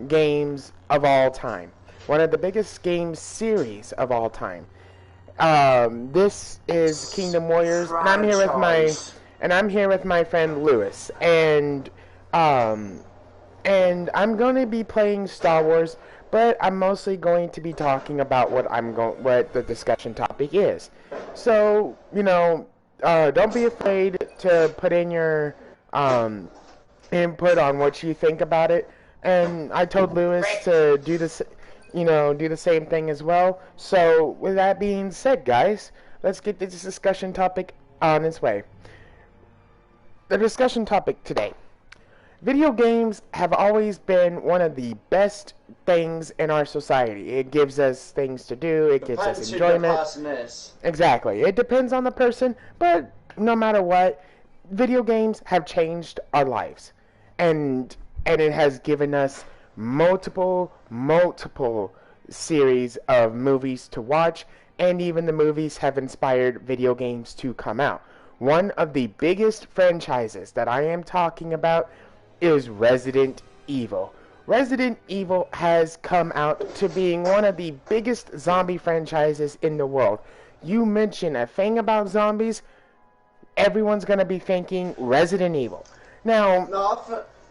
games of all time. One of the biggest game series of all time. This is Kingdom Warriors, and Franchise. I'm here with my friend Lewis, um, and I'm going to be playing Star Wars, but I'm mostly going to be talking about what the discussion topic is. So, don't be afraid to put in your um, input on what you think about it. And I told Lewis to do this, do the same thing as well. So, with that being said, guys, let's get this discussion topic on its way. The discussion topic today. Video games have always been one of the best things in our society. It gives us things to do, it gives us Depends who the enjoyment. person is. Exactly. It depends on the person, but no matter what, video games have changed our lives. And it has given us multiple series of movies to watch, and even the movies have inspired video games to come out. One of the biggest franchises that I am talking about is Resident Evil. Resident Evil has come out to being one of the biggest zombie franchises in the world. You mention a thing about zombies, everyone's going to be thinking Resident Evil. Now,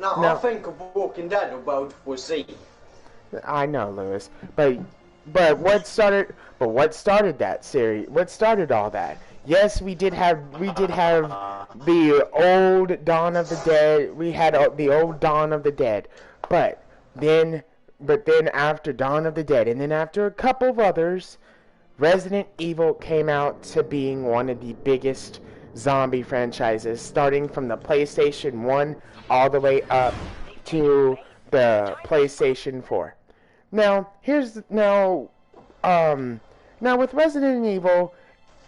I think of Walking Dead or World War Z. I know, Lewis, but what started that series? What started all that? Yes, we did have the old Dawn of the Dead. We had the old Dawn of the Dead, but then after Dawn of the Dead, and then after a couple of others, Resident Evil came out to being one of the biggest zombie franchises, starting from the PlayStation 1 all the way up to the PlayStation 4. Now, now with Resident Evil,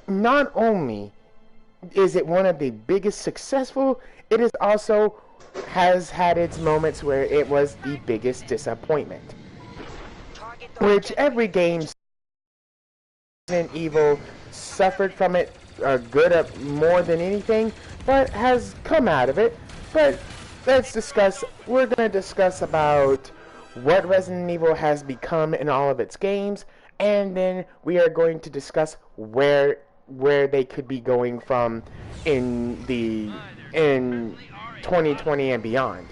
not only is it one of the biggest successful, it is also has had its moments where it was the biggest disappointment. Which every game Resident Evil suffered from it more than anything, but has come out of it. But we're going to discuss about what Resident Evil has become in all of its games, and then we are going to discuss where they could be going from in 2020 and beyond.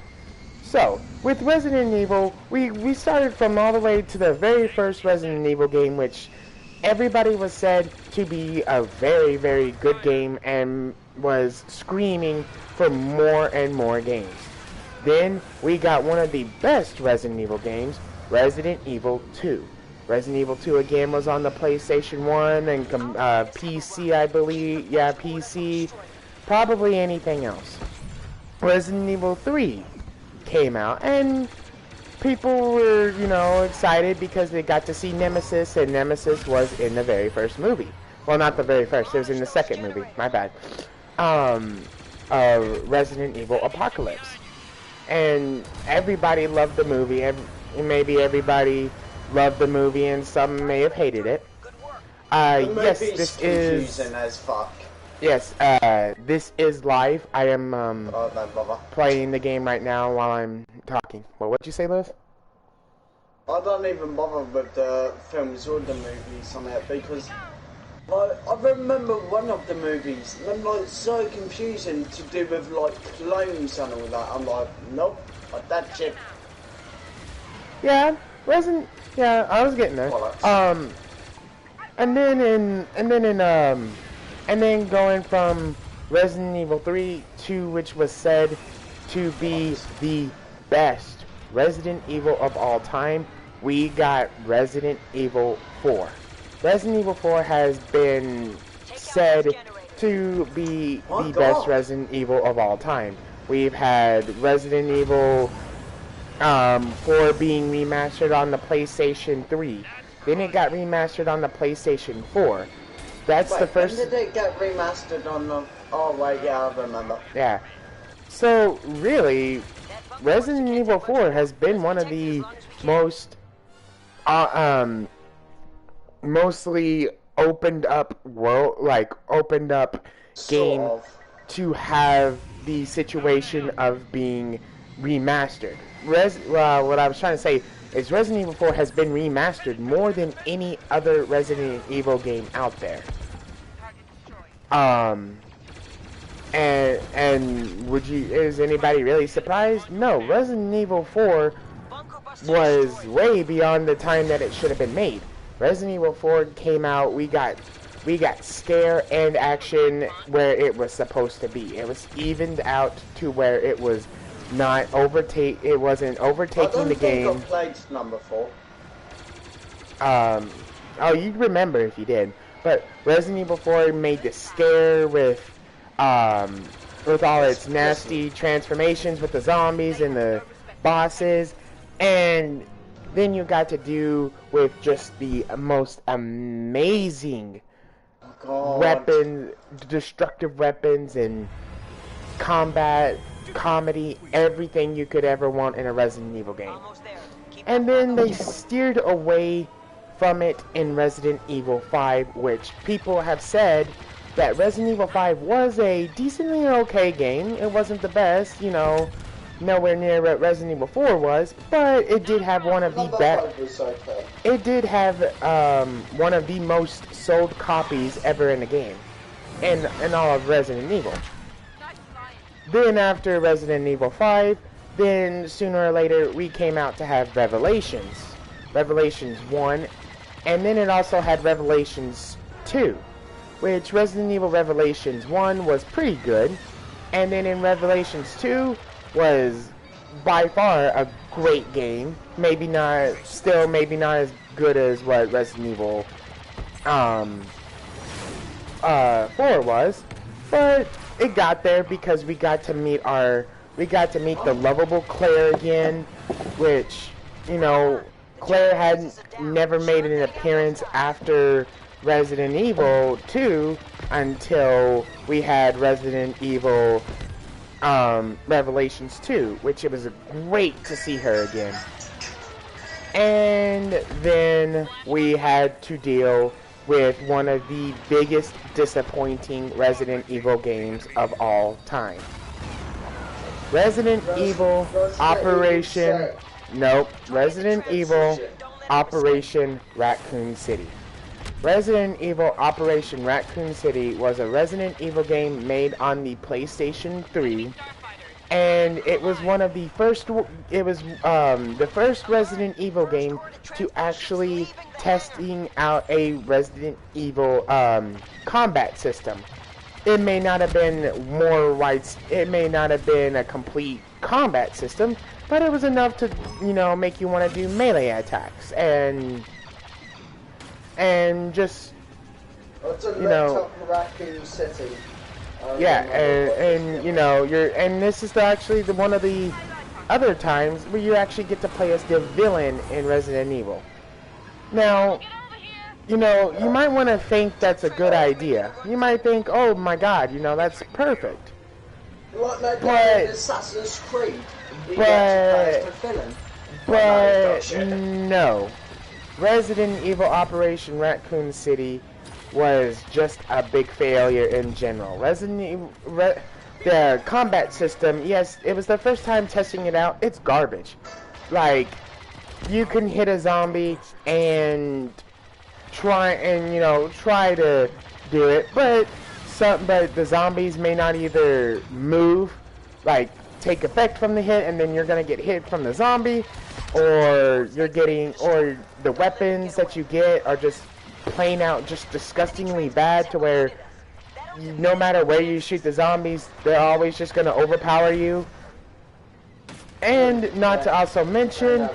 So, with Resident Evil, we started from all the way to the very first Resident Evil game, which everybody was said to be a very, very good game and was screaming for more and more games. Then we got one of the best Resident Evil games, Resident Evil 2. Resident Evil 2 again was on the PlayStation 1 and PC, I believe. Yeah, PC. Probably anything else. Resident Evil 3 came out, and people were, excited because they got to see Nemesis, and Nemesis was in the very first movie. Well, not the very first. It was in the second movie. My bad. Resident Evil Apocalypse. And everybody loved the movie. Maybe everybody loved the movie, and some may have hated it. Yes, this is confusing as fuck. Yes, this is live. I am Don't bother. playing the game right now while I'm talking. Well, what'd you say, Lewis? I don't even bother with the films or the movies on it because I remember one of the movies, and I'm like so confusing to do with like clones and all that. I'm like, nope, that shit. Yeah, Yeah, I was getting there. Bollocks. And then going from Resident Evil 3 to which was said to be the best Resident Evil of all time, we got Resident Evil 4. Resident Evil 4 has been said to be the best Resident Evil of all time. We've had Resident Evil 4 being remastered on the PlayStation 3. Then it got remastered on the PlayStation 4. That's the first. When did it get remastered on the? Oh wait, yeah, I remember. Yeah. So really, Resident Evil 4 has been one of the most mostly opened up game to have the situation of being remastered. What I was trying to say is Resident Evil 4 has been remastered more than any other Resident Evil game out there. And is anybody really surprised? No, Resident Evil 4 was way beyond the time that it should have been made. Resident Evil 4 came out, we got scare and action where it was supposed to be. It was evened out to where it was not it wasn't overtaking the game. I don't think I played number 4. Oh, you'd remember if you did. But Resident Evil 4 made the scare with all its nasty transformations with the zombies and the bosses, and then you got to do with just the most amazing weapons, destructive weapons, and combat, comedy, everything you could ever want in a Resident Evil game. And then they steered away from it in Resident Evil 5, which people have said that Resident Evil 5 was a decently okay game. It wasn't the best, you know, nowhere near what Resident Evil 4 was, but it did have one of the best. It did have one of the most sold copies ever in a game, in all of Resident Evil. Then after Resident Evil 5, then sooner or later we came out to have Revelations 1, and then it also had Revelations 2, which Resident Evil Revelations 1 was pretty good, and then in Revelations 2 was by far a great game. Maybe not as good as what Resident Evil 4 was, but it got there because we got to meet the lovable Claire again, which, you know, Claire had never made an appearance after Resident Evil 2 until we had Resident Evil Revelations 2, which it was great to see her again. And then we had to deal with one of the biggest disappointing Resident Evil games of all time. Resident Evil Operation Raccoon City. Resident Evil Operation Raccoon City was a Resident Evil game made on the PlayStation 3, and it was one of the first. It was the first Resident Evil game to actually testing out a Resident Evil combat system. It may not have been it may not have been a complete combat system, but it was enough to, you know, make you want to do melee attacks and just, you know, Raccoon City. Yeah, and you know, and this is actually one of the other times where you actually get to play as the villain in Resident Evil. Now, you know, you might want to think that's a good idea. You might think, oh my God, you know, that's perfect. Like they did in Assassin's Creed. But no. Resident Evil Operation Raccoon City was just a big failure in general. The combat system, yes, it was the first time testing it out. It's garbage. Like, you can hit a zombie and try to do it, but the zombies may not either move, like take effect from the hit, and then you're gonna get hit from the zombie, or the weapons that you get are just plain out just disgustingly bad to where no matter where you shoot the zombies, they're always just gonna overpower you. And not to also mention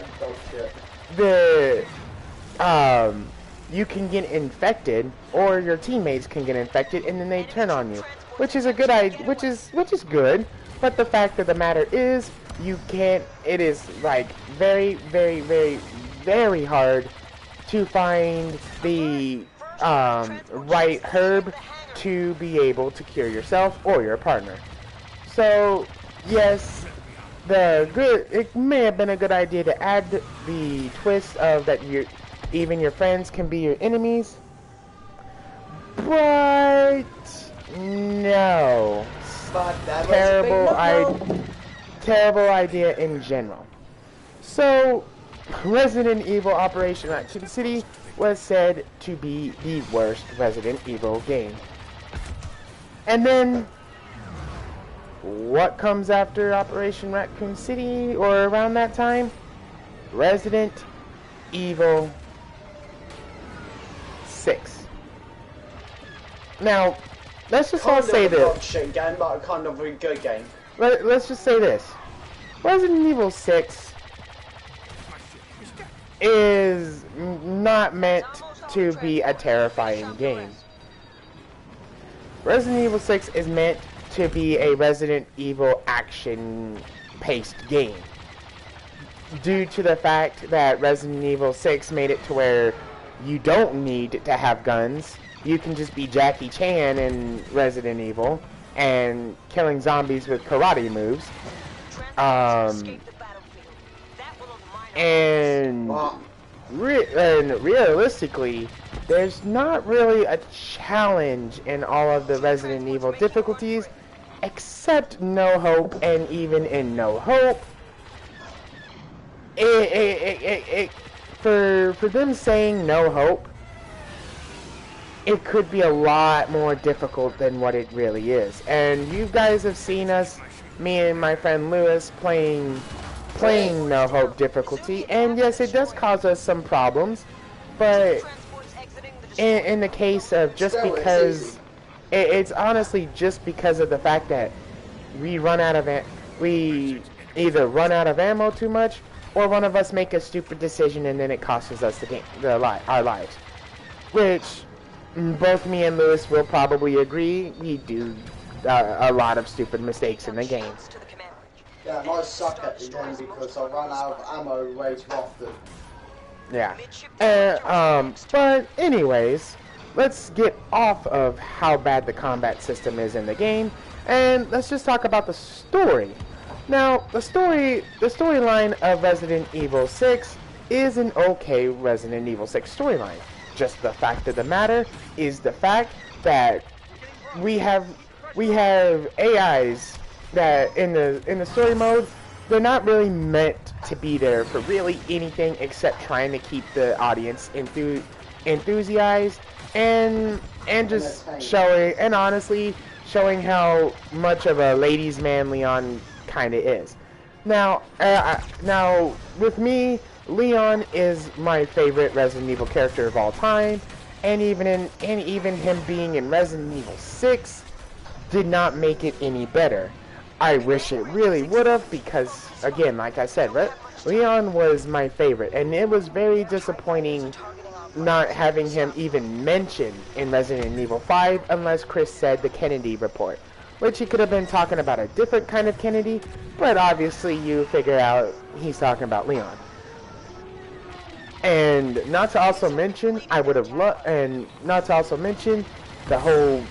you can get infected, or your teammates can get infected, and then they turn on you, which is a good idea, which is good. But the fact of the matter is, it is like very, very, very, very hard to find the right herb to be able to cure yourself or your partner. So, yes, it may have been a good idea to add the twist of that even your friends can be your enemies, but no. terrible idea in general. So, Resident Evil Operation Raccoon City was said to be the worst Resident Evil game. And then, what comes after Operation Raccoon City, or around that time? Resident Evil 6. Now, let's just all say this. Kind of a shit game, but kind of a good game. Let's just say this. Resident Evil 6 is not meant to be a terrifying game. Resident Evil 6 is meant to be a Resident Evil action-paced game. Due to the fact that Resident Evil 6 made it to where you don't need to have guns. You can just be Jackie Chan in Resident Evil and killing zombies with karate moves. And realistically, there's not really a challenge in all of the Resident Evil difficulties, except No Hope, and even in No Hope, for them saying No Hope, it could be a lot more difficult than what it really is. And you guys have seen us, me and my friend Lewis, playing No Hope difficulty, and yes, it does cause us some problems, but in the case of just because, it's honestly just because of the fact that we either run out of ammo too much, or one of us make a stupid decision and then it costs us our lives. Which, both me and Lewis will probably agree, we do a lot of stupid mistakes in the game. Yeah, and I suck at the game because I run out of ammo way too often. Yeah. But anyways, let's get off of how bad the combat system is in the game, and let's just talk about the story. Now, the storyline of Resident Evil 6 is an okay Resident Evil 6 storyline. Just the fact of the matter is the fact that we have AIs that in the story mode, they're not really meant to be there for really anything except trying to keep the audience enthusiased and just showing, and honestly showing how much of a ladies' man Leon kind of is. Now with me, Leon is my favorite Resident Evil character of all time, and even him being in Resident Evil 6 did not make it any better. I wish it really would have, because again, like I said, Leon was my favorite, and it was very disappointing not having him even mentioned in Resident Evil 5 unless Chris said the Kennedy report, which he could have been talking about a different kind of Kennedy, but obviously you figure out he's talking about Leon. And not to also mention, not to also mention the whole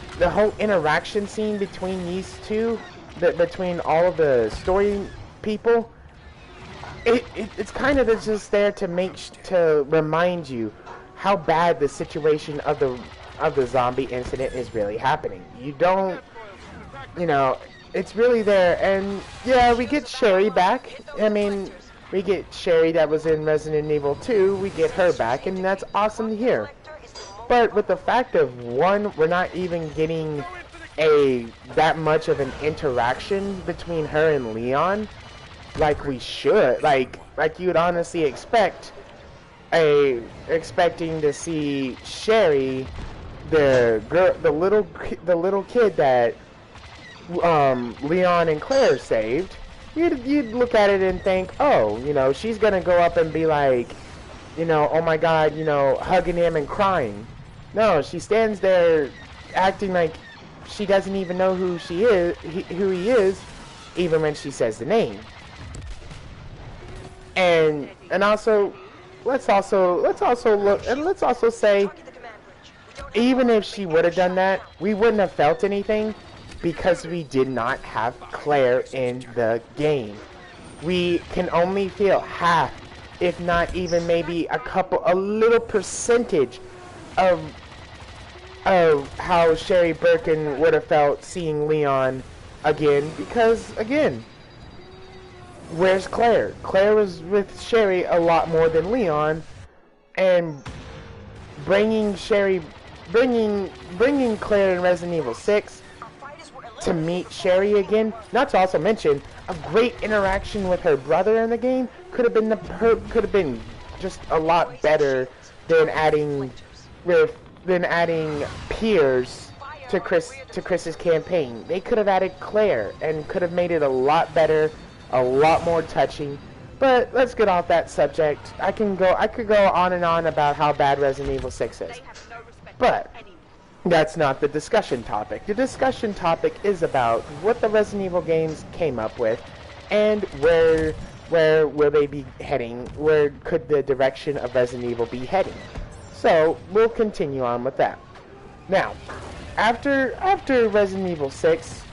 interaction scene between these two, between all of the story people. It's kind of just there to remind you how bad the situation of the zombie incident is really happening. It's really there. And yeah, we get Sherry back. I mean, we get Sherry that was in Resident Evil 2, we get her back, and that's awesome to hear. But with the fact of, one, we're not even getting that much of an interaction between her and Leon, like we should, like you would honestly expecting to see Sherry, the little kid that Leon and Claire saved. You'd look at it and think, oh, she's gonna go up and be like, oh my God, hugging him and crying. No, she stands there acting like she doesn't even know who he is, even when she says the name. And also, let's also look, and let's also say, even if she would have done that, we wouldn't have felt anything, because we did not have Claire in the game. We can only feel half, if not even maybe a little percentage of how Sherry Birkin would have felt seeing Leon again, because again, where's Claire? Claire was with Sherry a lot more than Leon, and bringing Claire in Resident Evil 6 to meet Sherry again. Not to also mention a great interaction with her brother in the game could have been just a lot better than adding Piers to Chris's campaign. They could have added Claire and could have made it a lot better, a lot more touching. But let's get off that subject. I could go on and on about how bad Resident Evil 6 is. But that's not the discussion topic. The discussion topic is about what the Resident Evil games came up with and where will they be heading? Where could the direction of Resident Evil be heading? So we'll continue on with that. Now, after Resident Evil 6,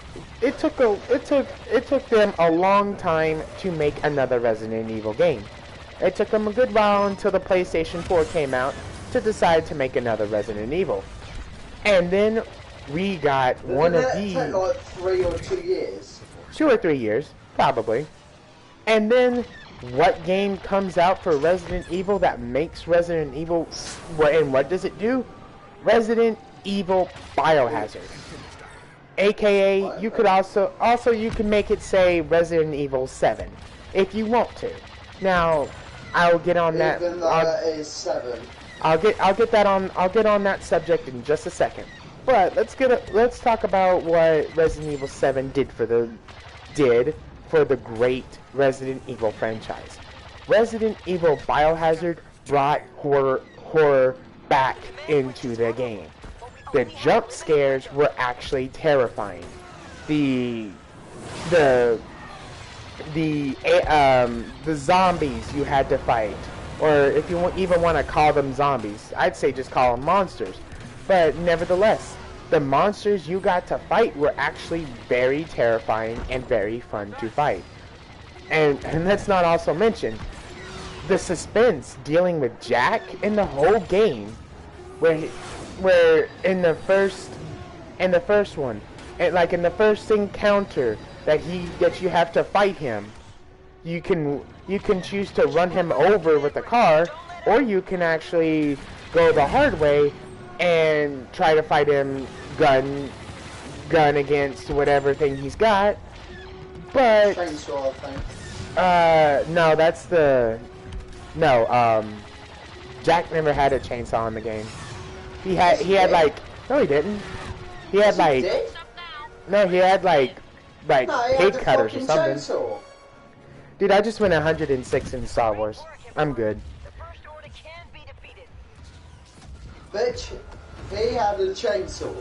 it took them a long time to make another Resident Evil game. It took them a good while until the PlayStation 4 came out to decide to make another Resident Evil. And then we got one of the... Didn't that take like 3 or 2 years? 2 or 3 years, probably. And then what game comes out for Resident Evil that makes Resident Evil... And what does it do? Resident Evil Biohazard. AKA, you could also you can make it say Resident Evil 7 if you want to. Now, I'll get on that. Even though it is 7. I'll get on that subject in just a second. But let's talk about what Resident Evil 7 did for the great Resident Evil franchise. Resident Evil Biohazard brought horror back into the game. The jump scares were actually terrifying. The zombies you had to fight, or if you even want to call them zombies, I'd say just call them monsters. But nevertheless, the monsters you got to fight were actually very terrifying and very fun to fight. And let's not also mention the suspense dealing with Jack in the whole game, where in the first one, like in the first encounter that you have to fight him, you can choose to run him over with a car, or you can actually go the hard way and try to fight him gun against whatever thing he's got. But Chainsaw, I think. No, Jack never had a chainsaw in the game. He had like, no he didn't. He had like, no, he had like pig cutters or something. Chainsaw. Dude, I just went 106 in Star Wars. I'm good. Bitch, he had a chainsaw.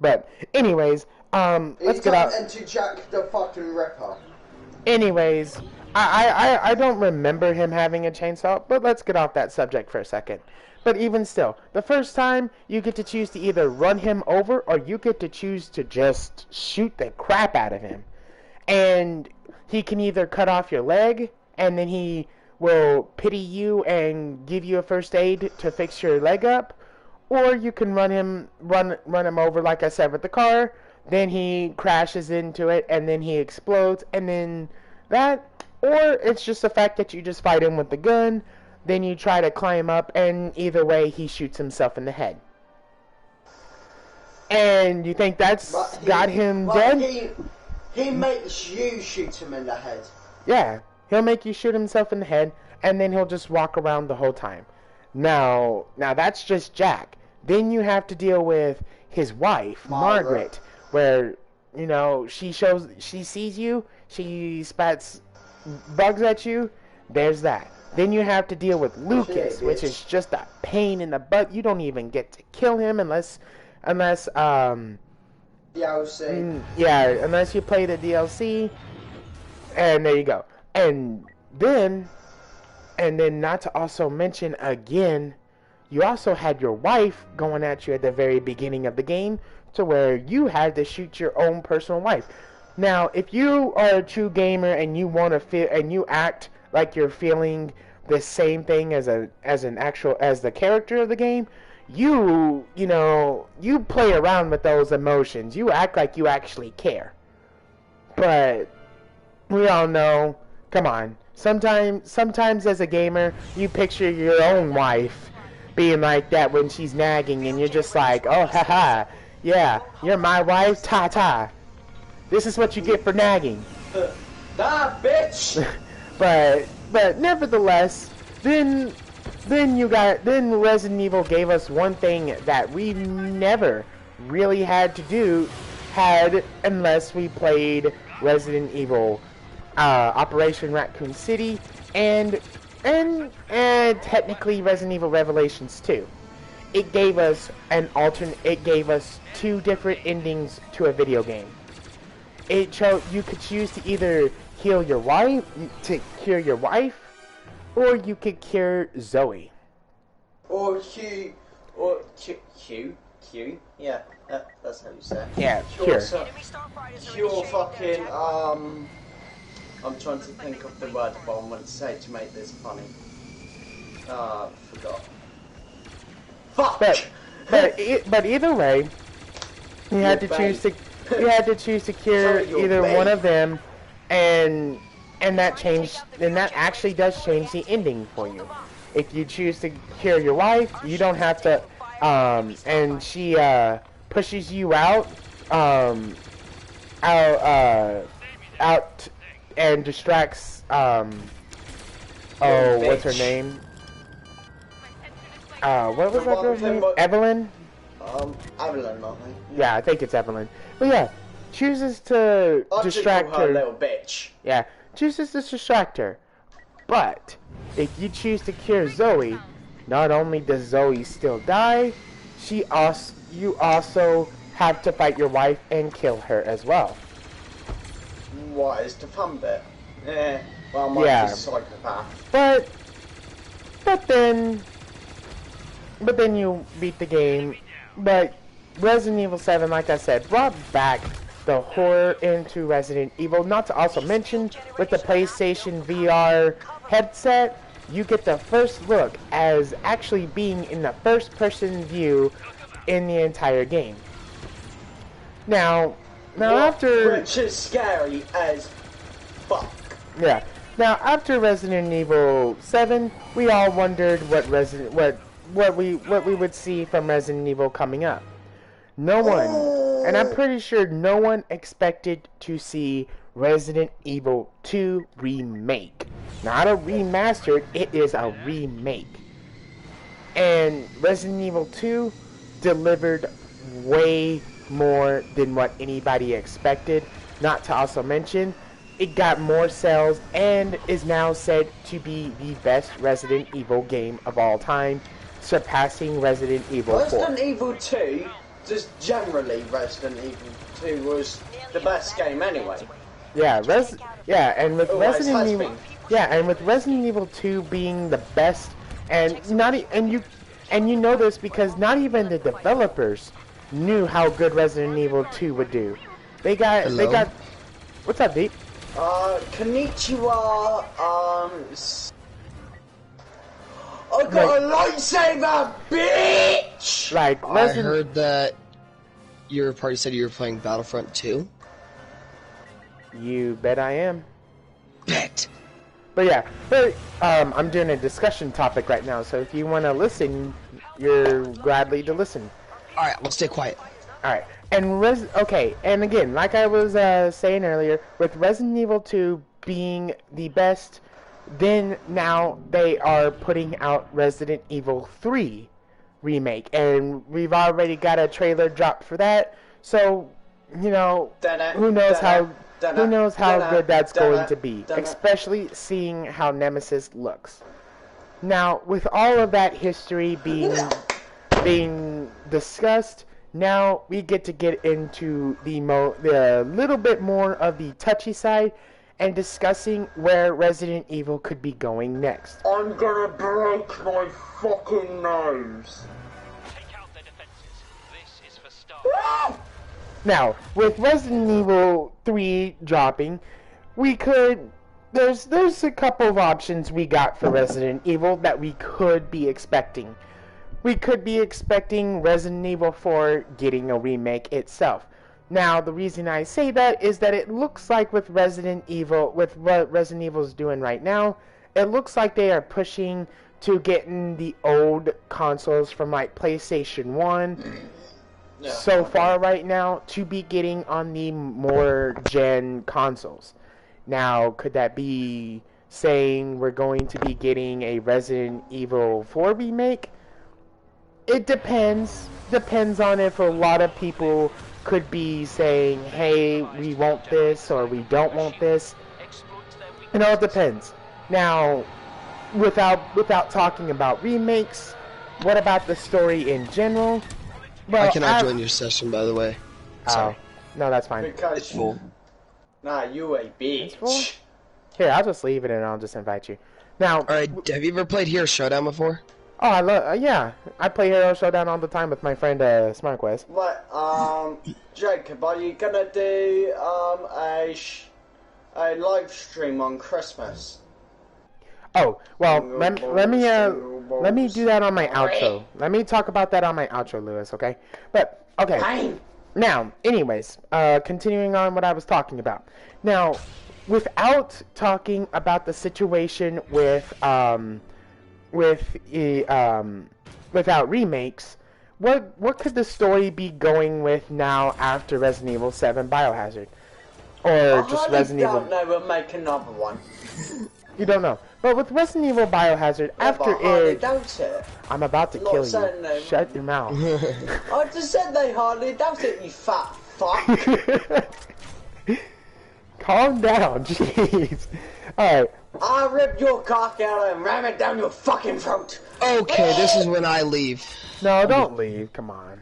But anyways, let's get out. Into Jack the fucking Ripper. Anyways, I don't remember him having a chainsaw, but let's get off that subject for a second. But even still, the first time you get to choose to either run him over or you get to choose to just shoot the crap out of him. And he can either cut off your leg and then he will pity you and give you a first aid to fix your leg up, or you can run him over like I said with the car, then he crashes into it and then he explodes, and then that, or it's just the fact that you just fight him with the gun, then you try to climb up, and either way he shoots himself in the head. And you think that's got him dead? He makes you shoot him in the head. Yeah, he'll make you shoot himself in the head, and then he'll just walk around the whole time. Now that's just Jack. Then you have to deal with his wife, Margaret, where, you know, she sees you, she spats bugs at you, there's that. Then you have to deal with Lucas, which is just a pain in the butt. You don't even get to kill him unless DLC. Yeah, unless you play the DLC, and there you go. And then not to also mention again, you also had your wife going at you at the very beginning of the game, to where you had to shoot your own personal wife. Now, if you are a true gamer and you want to feel and you act like you're feeling the same thing as the character of the game, you play around with those emotions. You act like you actually care. But we all know, come on. Sometimes as a gamer, you picture your own wife being like that when she's nagging, and you're just like, oh, haha, yeah, you're my wife, ta-ta. This is what you get for nagging. Ah, bitch! but nevertheless, then Resident Evil gave us one thing that we never really had unless we played Resident Evil Operation Raccoon City and technically Resident Evil Revelations 2. It gave us two different endings to a video game. You could choose to either cure your wife, or you could cure Zoe. Or Q. Yeah, that's how you say it. Yeah, cure. Cure fucking, I'm trying to think of the word I want to say to make this funny. Forgot. Fuck! But either way, you had to choose to cure either one of them, and that actually does change the ending for you. If you choose to cure your wife, you don't have to, and she pushes you out and distracts, what's her name? What was that girl's name? Evelyn? Evelyn, I think. Yeah, I think it's Evelyn. But yeah, chooses to distract her. Little bitch. Yeah, chooses to distract her. But if you choose to cure Zoe, not only does Zoe still die, you also have to fight your wife and kill her as well. What is the fun bit? Well, my wife's a psychopath. But then you beat the game. But Resident Evil 7, like I said, brought back the horror into Resident Evil. Not to also mention, with the PlayStation VR headset, you get the first look as actually being in the first-person view in the entire game. Now after... Which is scary as fuck. Yeah. Now, after Resident Evil 7, we all wondered what we would see from Resident Evil coming up. No one, and I'm pretty sure no one expected to see Resident Evil 2 remake. Not a remastered, it is a remake. And Resident Evil 2 delivered way more than what anybody expected. Not to also mention, it got more sales and is now said to be the best Resident Evil game of all time, surpassing Resident Evil 4. Resident Evil 2, just generally Resident Evil 2 was the best game anyway. Yeah, and with Resident Evil 2 being the best, and you know this because not even the developers knew how good Resident Evil 2 would do. They got what's up, Deep? Konnichiwa, I got a lightsaber, bitch! I heard that your party said you were playing Battlefront 2. You bet I am. Bet. But yeah, I'm doing a discussion topic right now, so if you want to listen, you're gladly to listen. Alright, we'll stay quiet. Alright, and and again, like I was saying earlier, with Resident Evil 2 being the best, then now they are putting out Resident Evil 3 remake, and we've already got a trailer dropped for that, so, you know, who knows how good that's going to be, especially seeing how Nemesis looks. Now, with all of that history being discussed, now we get into the little bit more of the touchy side and discussing where Resident Evil could be going next. I'm gonna break my fucking nose. Take out their defenses. This is for stars. Now, with Resident Evil 3 dropping, there's a couple of options we got for Resident Evil that we could be expecting. We could be expecting Resident Evil 4 getting a remake itself. Now, the reason I say that is that it looks like with Resident Evil, with what Resident Evil's doing right now, it looks like they are pushing to getting the old consoles from like PlayStation 1 so far right now to be getting on the more gen consoles. Now, could that be saying we're going to be getting a Resident Evil 4 remake? It depends. Depends on if a lot of people could be saying, hey, we want this or we don't want this. It all depends. Now, without talking about remakes, what about the story in general? Well, I cannot join your session, by the way. Sorry. No, that's fine. Because It's full. Nah, you a It's full? bitch. Here, I'll just leave it and I'll just invite you. Now, Alright, have you ever played Hero Showdown before? oh, I love, yeah, I play Hero Showdown all the time with my friend SmartQuest. Right, Jacob, are you gonna do a live stream on Christmas? Oh, well, Single let me do that on my outro. Let me talk about that on my outro, Lewis, okay? But, okay. Fine. Now, anyways, continuing on what I was talking about. Now, without talking about the situation without remakes, what could the story be going with now after Resident Evil 7 Biohazard? Or just Resident Evil... I don't know, we'll make another one. You don't know. But with Resident Evil Biohazard, after but hardly it... doubt it. I'm about to Not kill saying you. no. Shut your mouth. I just said they hardly doubt it, you fat fuck. Calm down, jeez. Alright. I'll rip your cock out and ram it down your fucking throat. Okay, this is when I leave. No, don't leave. Come on.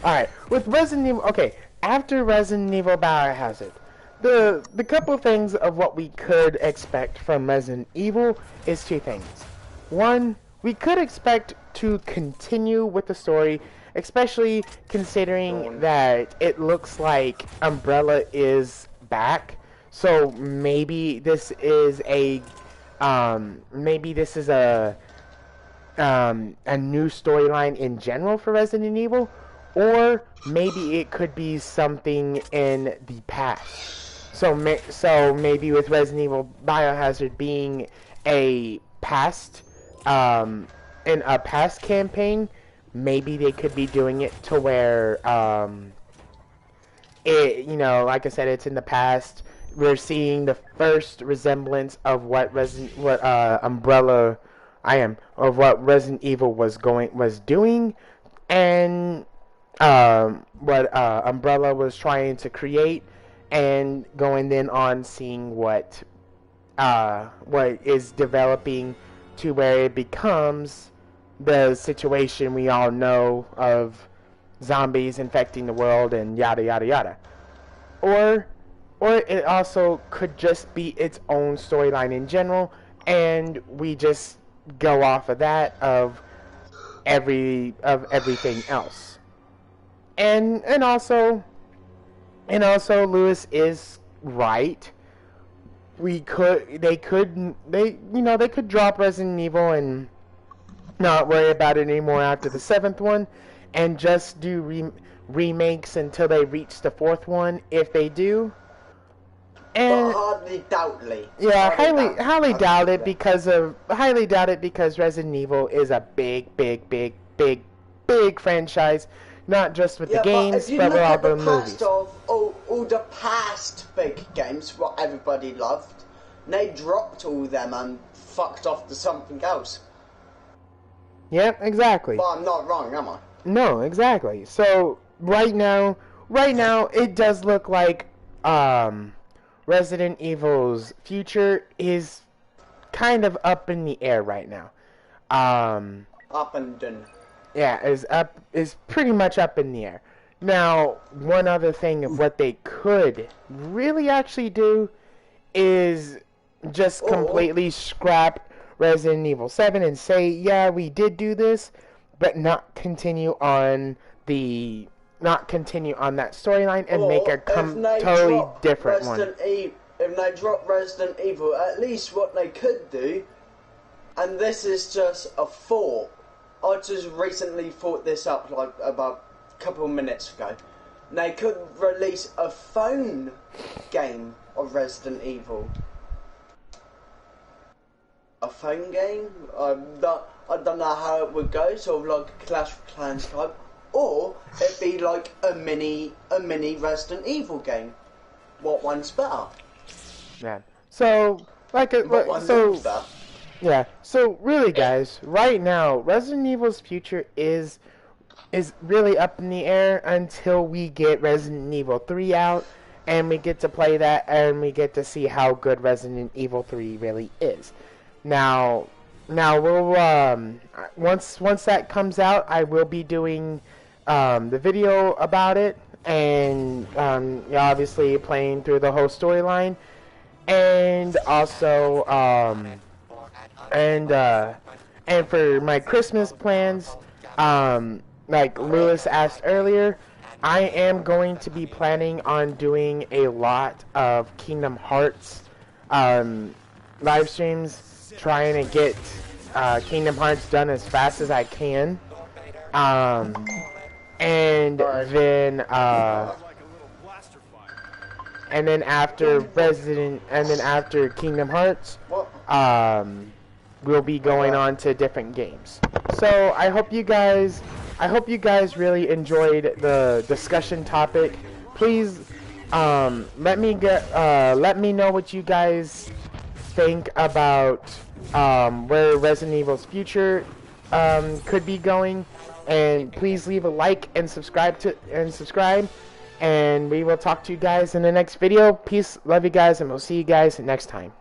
Alright, with Resident Evil... Okay, after Resident Evil Biohazard, the couple things of what we could expect from Resident Evil is two things. One, we could expect to continue with the story, especially considering that it looks like Umbrella is back. So maybe this is a new storyline in general for Resident Evil, or maybe it could be something in the past. So maybe with Resident Evil Biohazard being a past in a past campaign, maybe they could be doing it to where it, you know, like I said, it's in the past. We're seeing the first resemblance of what Resident Evil was doing, and what Umbrella was trying to create, and going then on seeing what is developing to where it becomes the situation we all know of zombies infecting the world and yada yada yada. Or it also could just be its own storyline in general, and we just go off of that of everything else. And also Lewis is right. They could drop Resident Evil and not worry about it anymore after the 7th one, and just do remakes until they reach the 4th one, if they do. And But hardly doubtly. yeah, highly doubt it because Resident Evil is a big franchise, not just with the games, but with all the movies. All the past big games, what everybody loved, they dropped all them and fucked off to something else. Yep, exactly. But I'm not wrong, am I? No, exactly. So right now it does look like Resident Evil's future is kind of up in the air right now. Up and done. Yeah, is pretty much up in the air. Now, one other thing of what they could really actually do is just completely scrap Resident Evil 7 and say, yeah, we did do this, but not continue on that storyline and make a totally different one. If they drop Resident Evil, at least what they could do, and this is just a thought, I just recently thought this up like about a couple of minutes ago. they could release a phone game of Resident Evil. A phone game? I don't know how it would go, sort of like a Clash of Clans type, or it'd be like a mini Resident Evil game. What one's better? Yeah. So, yeah. So really, guys, right now, Resident Evil's future is really up in the air until we get Resident Evil 3 out, and we get to play that, and we get to see how good Resident Evil 3 really is. Now we'll once that comes out, I will be doing the video about it, and obviously playing through the whole storyline, and also and for my Christmas plans, like Lewis asked earlier, I am going to be planning on doing a lot of Kingdom Hearts live streams, trying to get Kingdom Hearts done as fast as I can, and then after Kingdom Hearts, we'll be going on to different games. So I hope you guys really enjoyed the discussion topic. Please let me know what you guys think about where Resident Evil's future could be going, and please leave a like and subscribe, and we will talk to you guys in the next video. Peace, love you guys, and we'll see you guys next time.